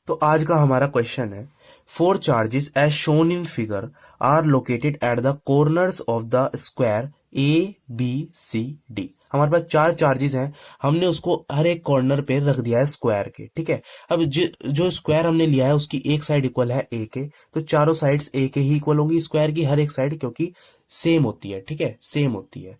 तो आज का हमारा क्वेश्चन है, four charges as shown in figure are located at the corners of the square A B C D. हमारे पास चार चार्जेस हैं, हमने उसको हर एक कॉर्नर पे रख दिया है स्क्वायर के। ठीक है, अब जो स्क्वायर हमने लिया है उसकी एक साइड इक्वल है ए के, तो चारों साइड्स ए के ही इक्वल होंगी स्क्वायर की हर एक साइड, क्योंकि सेम होती है। ठीक है, सेम होती है।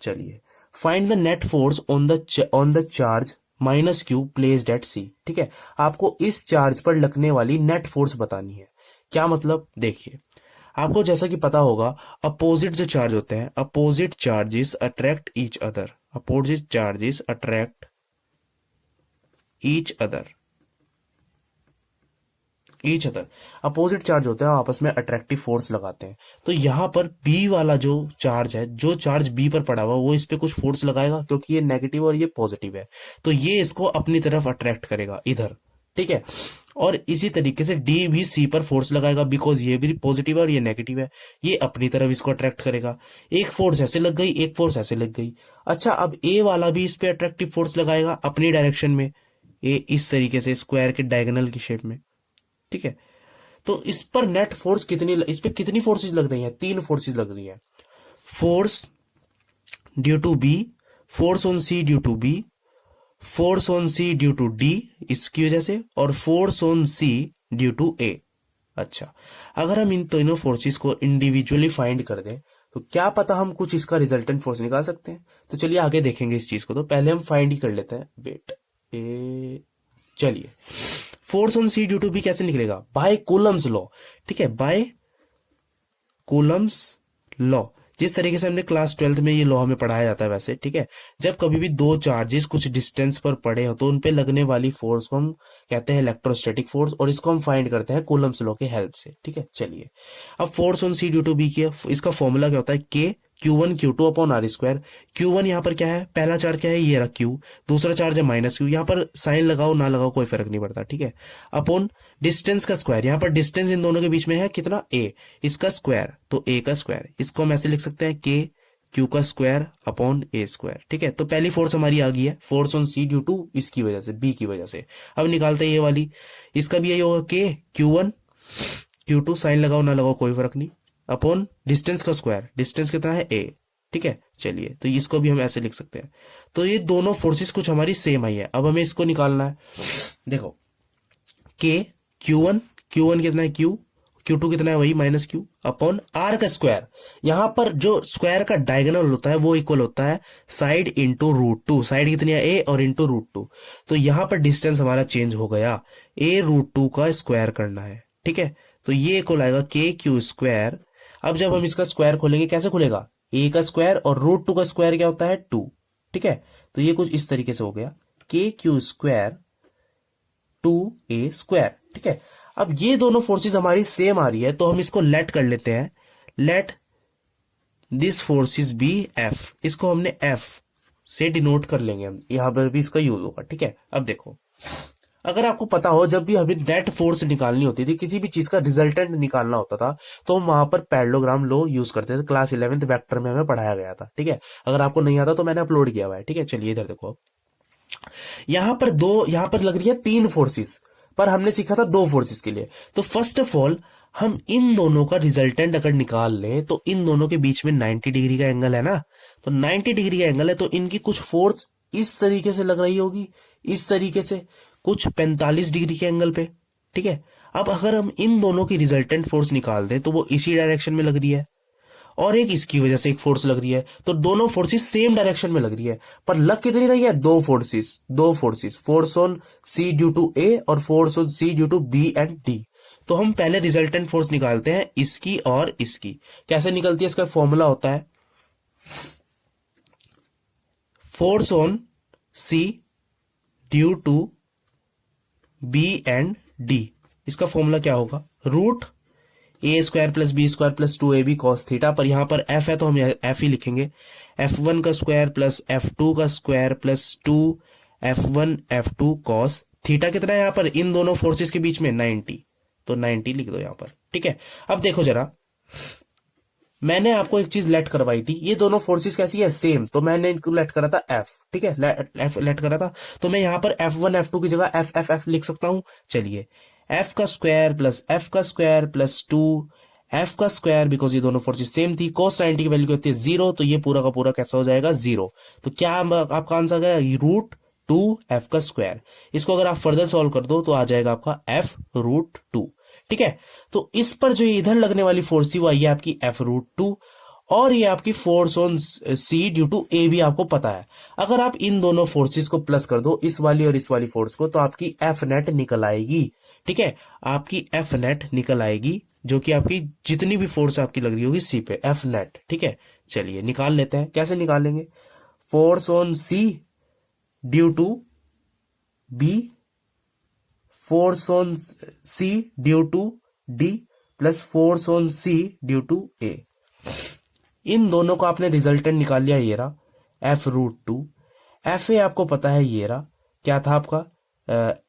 चलिए, find the net force on the charge minus Q placed at C. ठीक है, आपको इस चार्ज पर लगने वाली नेट फोर्स बतानी है। क्या मतलब, देखिए, आपको जैसा कि पता होगा, अपोजिट जो चार्ज होते हैं, opposite charges attract each other, opposite charges attract each other, each other opposite charge होते हैं, आपस में अट्रैक्टिव फोर्स लगाते हैं। तो यहां पर बी वाला जो चार्ज है, जो चार्ज बी पर पड़ा हुआ, वो इस पे कुछ फोर्स लगाएगा, क्योंकि ये नेगेटिव और ये पॉजिटिव है, तो ये इसको अपनी तरफ अट्रैक्ट करेगा इधर। ठीक है, और इसी तरीके से डी भी सी पर फोर्स लगाएगा, बिकॉज ये भी पॉजिटिव है और ये नेगेटिव है, ये अपनी तरफ इसको अट्रैक्ट करेगा। एक फोर्स ऐसे लग गई, एक फोर्स ऐसे लग गई। अच्छा, अब ए वाला भी इस पे अट्रैक्टिव फोर्स लगाएगा अपनी डायरेक्शन में, ए इस तरीके से स्क्वायर के डायगोनल की शेप में। ठीक है, तो इस पर नेट फोर्स कितनी, इस पे कितनी फोर्सेस लग रही हैं? तीन फोर्सेस लग रही हैं। Force due to B, force on C due to B, force on C due to D इसकी वजह से, और force on C due to A. अच्छा, अगर हम इन तीनों फोर्सेस को इंडिविजुअली फाइंड कर दें तो क्या पता हम कुछ इसका रिजल्टेंट फोर्स निकाल सकते हैं। तो चलिए आगे देखेंगे इस चीज को, तो पहले हम फाइंड ही कर लेते हैं। वेट ए, चलिए, force on C due to B कैसे निकलेगा? By Coulomb's law. ठीक है, बाय कूलम्स लॉ, जिस तरीके से हमने क्लास 12th में ये लॉ हमें पढ़ाया जाता है वैसे। ठीक है, जब कभी भी दो चार्जेस कुछ डिस्टेंस पर पड़े हो तो उन पे लगने वाली फोर्स को हम कहते हैं इलेक्ट्रोस्टैटिक फोर्स, और इसको हम फाइंड करते हैं कूलम्स लॉ के हेल्प से। ठीक है, चलिए, अब force on C due to B की इसका फॉर्मूला क्या होता है? के Q1 Q2 upon are square. Q1 यहाँ पर क्या है? पहला चार्ज क्या है? ये रहा Q, दूसरा चार्ज है माइनस Q। यहाँ पर साइन लगाओ ना लगाओ कोई फर्क नहीं पड़ता। ठीक है, अपॉन डिस्टेंस का स्क्वायर, यहाँ पर डिस्टेंस इन दोनों के बीच में है कितना? A, इसका स्क्वायर, तो A का स्क्वायर। इसको हम ऐसे लिख सकते हैं K Q का स्क्वायर अपॉन A स्क्वायर। ठीक है, तो पहली फोर्स हमारी आ गई है, force on C due to इसकी वजह से, B की वजह से। अब निकालते हैं ये वाली, इसका भी यही होगा K Q1 Q2, साइन लगाओ ना लगाओ कोई फर्क नहीं, अपॉन डिस्टेंस का स्क्वायर, डिस्टेंस कितना है? A। ठीक है, चलिए, तो इसको भी हम ऐसे लिख सकते हैं। तो ये दोनों फोर्सेस कुछ हमारी सेम आई है। अब हमें इसको निकालना है। देखो, K Q1 कितना है? Q Q2 कितना है? वही माइनस Q अपॉन R का स्क्वायर। यहां पर जो स्क्वायर का डायगोनल होता है वो इक्वल होता है साइड इंटू √2। साइड कितनी है? A, और इंटू √2। तो यहां पर डिस्टेंस हमारा चेंज हो गया, A √2 का स्क्वायर करना है। ठीक है, तो ये इक्वल आएगा KQ स्क्वायर। अब जब हम इसका स्क्वायर खोलेंगे, कैसे खुलेगा? A का स्क्वायर और √2 का स्क्वायर क्या होता है? 2। ठीक है, तो ये कुछ इस तरीके से हो गया, KQ स्क्वायर 2A स्क्वायर। ठीक है, अब ये दोनों फोर्सेस हमारी सेम आ रही है, तो हम इसको लेट कर लेते हैं। Let this forces be F, इसको हमने F से डिनोट कर लेंगे हम, यहां पर भी इसका यूज होगा। ठीक है, अब देखो, अगर आपको पता हो, जब भी हमें नेट फोर्स निकालनी होती थी, किसी भी चीज का रिजल्टेंट निकालना होता था, तो हम वहां पर पैरेललोग्राम लॉ यूज करते थे। क्लास 11th वेक्टर में हमें पढ़ाया गया था। ठीक है, अगर आपको नहीं आता तो मैंने अपलोड किया हुआ है। ठीक है, चलिए इधर देखो, यहां पर लग रही है तीन फोर्सेस, पर हमने सीखा था दो फोर्सेस के लिए। तो फर्स्ट ऑफ ऑल हम इन दोनों का रिजल्टेंट अगर निकाल लें, तो इन दोनों के बीच में 90 डिग्री का एंगल है ना, तो 90 डिग्री का एंगल है, तो इनकी कुछ फोर्स इस तरीके से लग रही होगी, इस तरीके से कुछ 45 डिग्री के एंगल पे। ठीक है, अब अगर हम इन दोनों की रिजल्टेंट फोर्स निकाल दें, तो वो इसी डायरेक्शन में लग रही है, और एक इसकी वजह से एक फोर्स लग रही है, तो दोनों फोर्सेस सेम डायरेक्शन में लग रही है। पर लग कितनी रही है? दो forces, force on C due to A और force on C due to B and D. तो हम पहले रिजल्टेंट फोर्स निकालते हैं, इसकी और इसकी। कैसे निकलती है? इसका फॉर्मूला होता है force on C due to B and D. इसका फॉर्मूला क्या होगा? Root A square plus B square plus 2AB cos theta. पर यहां पर F है तो हम F ही लिखेंगे, F1 का स्क्वायर प्लस F2 का square plus 2F1 F2 cos theta. कितना है यहां पर इन दोनों फोर्सेस के बीच में? 90, तो 90 लिख दो यहां पर। ठीक है, अब देखो जरा, मैंने आपको एक चीज लेट करवाई थी, ये दोनों फोर्सेस कैसी है, सेम, तो मैंने इनको लेट करा था एफ, ठीक है, एफ लेट करा था, तो मैं यहाँ पर F1 F2 की जगह एफ एफ एफ लिख सकता हूं। चलिए, एफ का स्क्वायर प्लस एफ का स्क्वायर प्लस 2 एफ का स्क्वायर, बिकॉज ये दोनों फोर्सेस सेम थी, cos 90 की वैल्यू होती है 0, तो ये पूरा का पूरा कैसा हो जाएगा, 0। तो क्या आपका आंसर है, √2 एफ का स्क्वायर। इसको अगर आप फर्दर सॉल्व कर दो तो आ जाएगा आपका F√2, ठीक है। तो इस पर जो इधर लगने वाली फोर्स थी वो आई है आपकी F√2, और ये आपकी force on C due to A भी आपको पता है। अगर आप इन दोनों फोर्सेस को प्लस कर दो, इस वाली और इस वाली फोर्स को, तो आपकी एफ नेट निकल आएगी, ठीक है। आपकी एफ नेट निकल आएगी, जो कि आपकी जितनी भी फोर्स आपकी लग रही होगी सी पे, एफ नेट, ठीक है। चलिए निकाल लेते हैं, कैसे निकालेंगे, force on C due to B, force on C due to D, plus force on C due to A. इन दोनों का आपने रिजल्टेंट निकाल लिया, ये रहा F√2। एफ ए आपको पता है, ये रहा, क्या था आपका,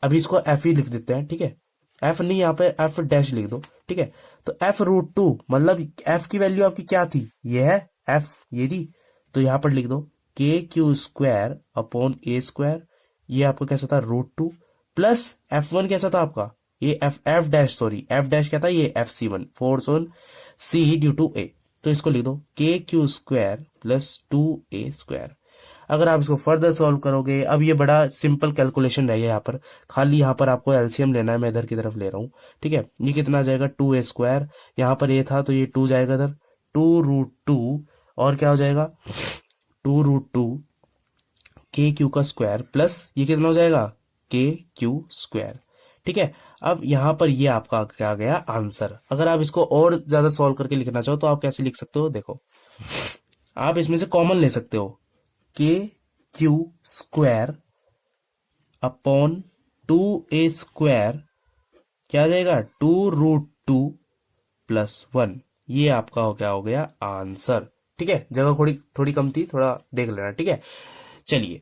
अभी इसको एफ ही लिख देते हैं, ठीक है, एफ नहीं, यहाँ पे एफ डैश लिख दो, ठीक है। तो F√2 मतलब एफ की वैल्यू आपकी क्या थी, ये है एफ, ये थी, तो यहां पर लिख दो KQ² अपॉन ए स्क्वायर, ये आपका कैसा था, √2, प्लस F1 कैसा था आपका, ये F dash, sorry F dash क्या था, ये FC1, force on C due to A, तो इसको लिख दो KQ² प्लस 2A²। अगर आप इसको फर्दर सॉल्व करोगे, अब ये बड़ा सिंपल कैलकुलेशन रह गया यहाँ पर, खाली यहाँ पर आपको एलसीएम लेना है, मैं इधर की तरफ ले रहा हूँ, ठीक है। ये कितना आ जाएगा, 2A², यहाँ पर ये था तो ये 2 जाएगा इधर, 2√2, और क्या हो जाएगा, 2√2 KQ का स्क्वायर, प्लस ये कितना हो जाएगा, KQ², ठीक है। अब यहां पर ये आपका क्या गया आंसर। अगर आप इसको और ज्यादा सॉल्व करके लिखना चाहो तो आप कैसे लिख सकते हो, देखो, आप इसमें से कॉमन ले सकते हो, KQ² अपॉन 2A², क्या आ जाएगा, 2√2 प्लस 1, ये आपका हो गया आंसर, ठीक है। जगह थोड़ी थोड़ी कम थी, थोड़ा देख लेना, ठीक है। चलिए